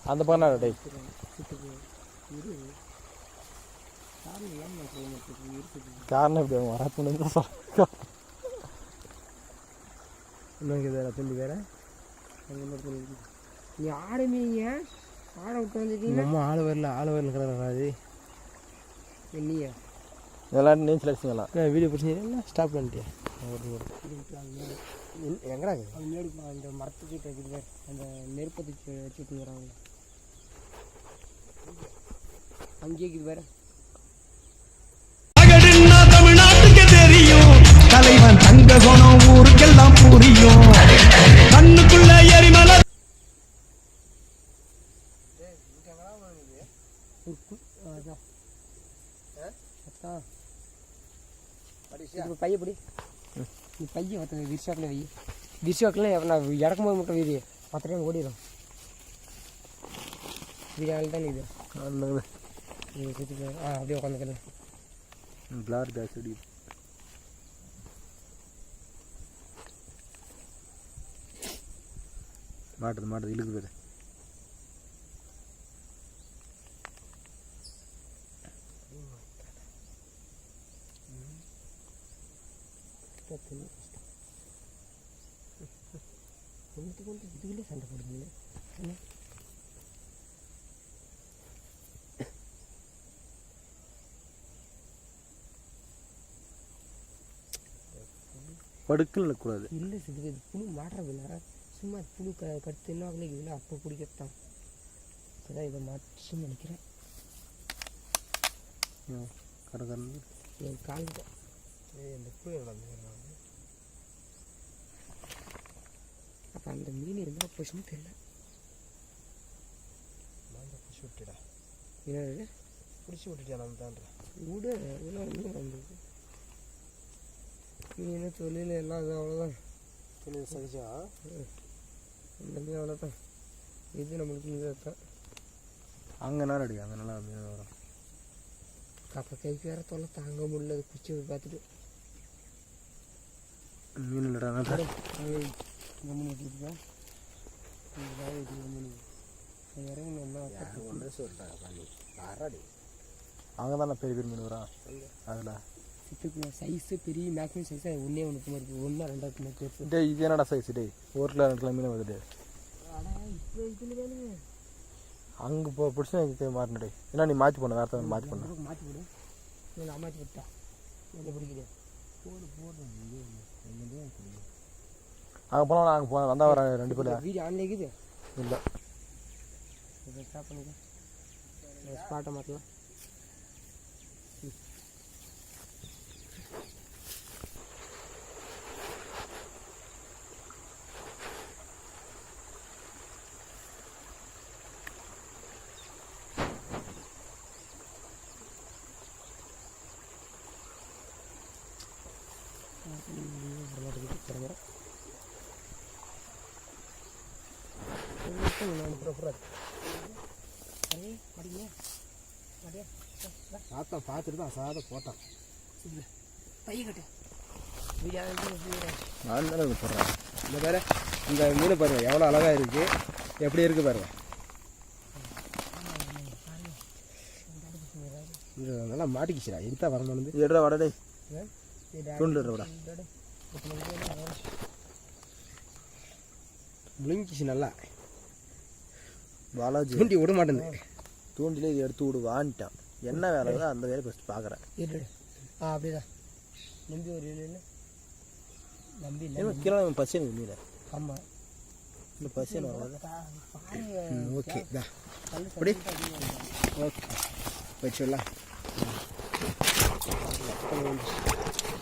அந்த பண்ண டே காரணம் எப்படி அவங்க வரப்புன்னு தான் சொல்ல இன்னும் வேற துண்டு வேற நீ ஆடுமீங்க ஆட விட்டு வந்துட்டீங்க நம்ம ஆள் வரல கிடையாது இல்லையா இதெல்லாம் நீச்சல் அடிச்சுங்களா வீடியோ பிடிச்சி ஸ்டாப் பண்ணிட்டியா எங்கடா அது முன்னாடி அந்த மரத்துக்கிட்ட இருக்குது அந்த நெருப்பத்தை வச்சுட்டு வராங்க அங்கேயே இருக்குது வேற தமிழ்நாட்டுக்கு தெரியும் தலைவன் தங்க குணம் ஊருக்கெல்லாம் புரியும் கண்ணுக்குள்ள எரிமலை பையப்படி நீ பையன் மற்ற விரிசாக்கில் வை விரிசாக்கில் நான் இறக்கும் போது மட்டும் வீடு மற்ற டைம் ஓடிடும் வீடு தான் இது அப்படியே உட்காந்துக்கிறேன் பிளார் பேஸ் அடி மாட்டுது இழுக்கு பேர் இதுக்குள்ளே சண்டை போடுறீங்களே படுக்கல் நிற்கக்கூடாது இல்லை இது புழு மாட்டுறதில்ல சும்மா புழு கடுத்து என்ன ஆகல இதில் அப்போ பிடிக்கத்தான் அதான் இதை மாற்றி நினைக்கிறேன் கடற்கரை என் கால் இந்த புழு அப்போ அந்த மீன் இருந்தால் போச்சுன்னு தெரியல பிடிச்சி விட்டுடா என்னது பிடிச்சி விட்டுட்டியா நம்ம தான்ற விடு இதெல்லாம் மீன் வந்தது மீன் தொழில் எல்லாம் அது அவ்வளோதான் தொழில் சகிச்சா அந்த மீன் அவ்வளோதான் இது நம்மளுக்கு இது தான் அங்கே நேரம் அடி அங்கே நல்லா மீன் வரும் அப்போ கைக்கு வேற தொல்லை தாங்க முடியல அது குச்சி பார்த்துட்டு மீன் இல்லைடா கம்மி வச்சுருக்கேன் ஒன்றே சொல்லிட்டாங்க பண்ணி ஆறாடி அங்கே தானே பெரிய மீன் வரும் அதில் சிட்டுக்கு சைஸு பெரிய மேக்ஸிமம் சைஸாக ஒன்றே ஒன்று இருக்குது ஒன்றா ரெண்டாவது மாதிரி டே இது என்னடா சைஸ் டே 1 கிலோ 2 கிலோ மீன் வருது ஆனால் இப்போ இதில் வேணுங்க அங்கே பிடிச்சி மாறினடே ஏன்னா நீ மாற்றி பண்ண வேறு மாற்றி பண்ண மாற்றி போடு நான் மாற்றி விட்டா என்ன பிடிக்குது போடு அங்கே போனால் நாங்கள் போனோம் வந்தால் வர 2 பேர் வீடியோ ஆன்ல இருக்குது இல்லை இதை ஸ்டாப் பண்ணிக்க ஸ்பாட்டை மாற்றலாம் பார்த்துட்டு தான் சாதம் போட்டான் பைய கட்டு நான் தானே போடுறேன் இந்த பாரு இந்த மீன் பாருங்க எவ்வளோ அழகாக இருக்குது எப்படி இருக்குது பாருங்க நல்லா மாட்டிக்கிச்சுடா எதுதான் வரணும் எடுறா வடடே தூண்டு விடா விழுங்கிச்சு நல்லா பாலாஜி தூண்டி விட மாட்டேன் தூண்டிலே இது எடுத்து விடு வான்ட்டான் என்ன வேலை தான் அந்த வேலை ஃபஸ்ட்டு பார்க்குறேன் அப்படிதான் நம்பி ஒரு இல்லை நம்பி இல்லை கிலோ பசி எனக்கு மீன் ஆமாம் இந்த பசி வராது ஓகே தான் அப்படி ஓகே வச்சுடலாம்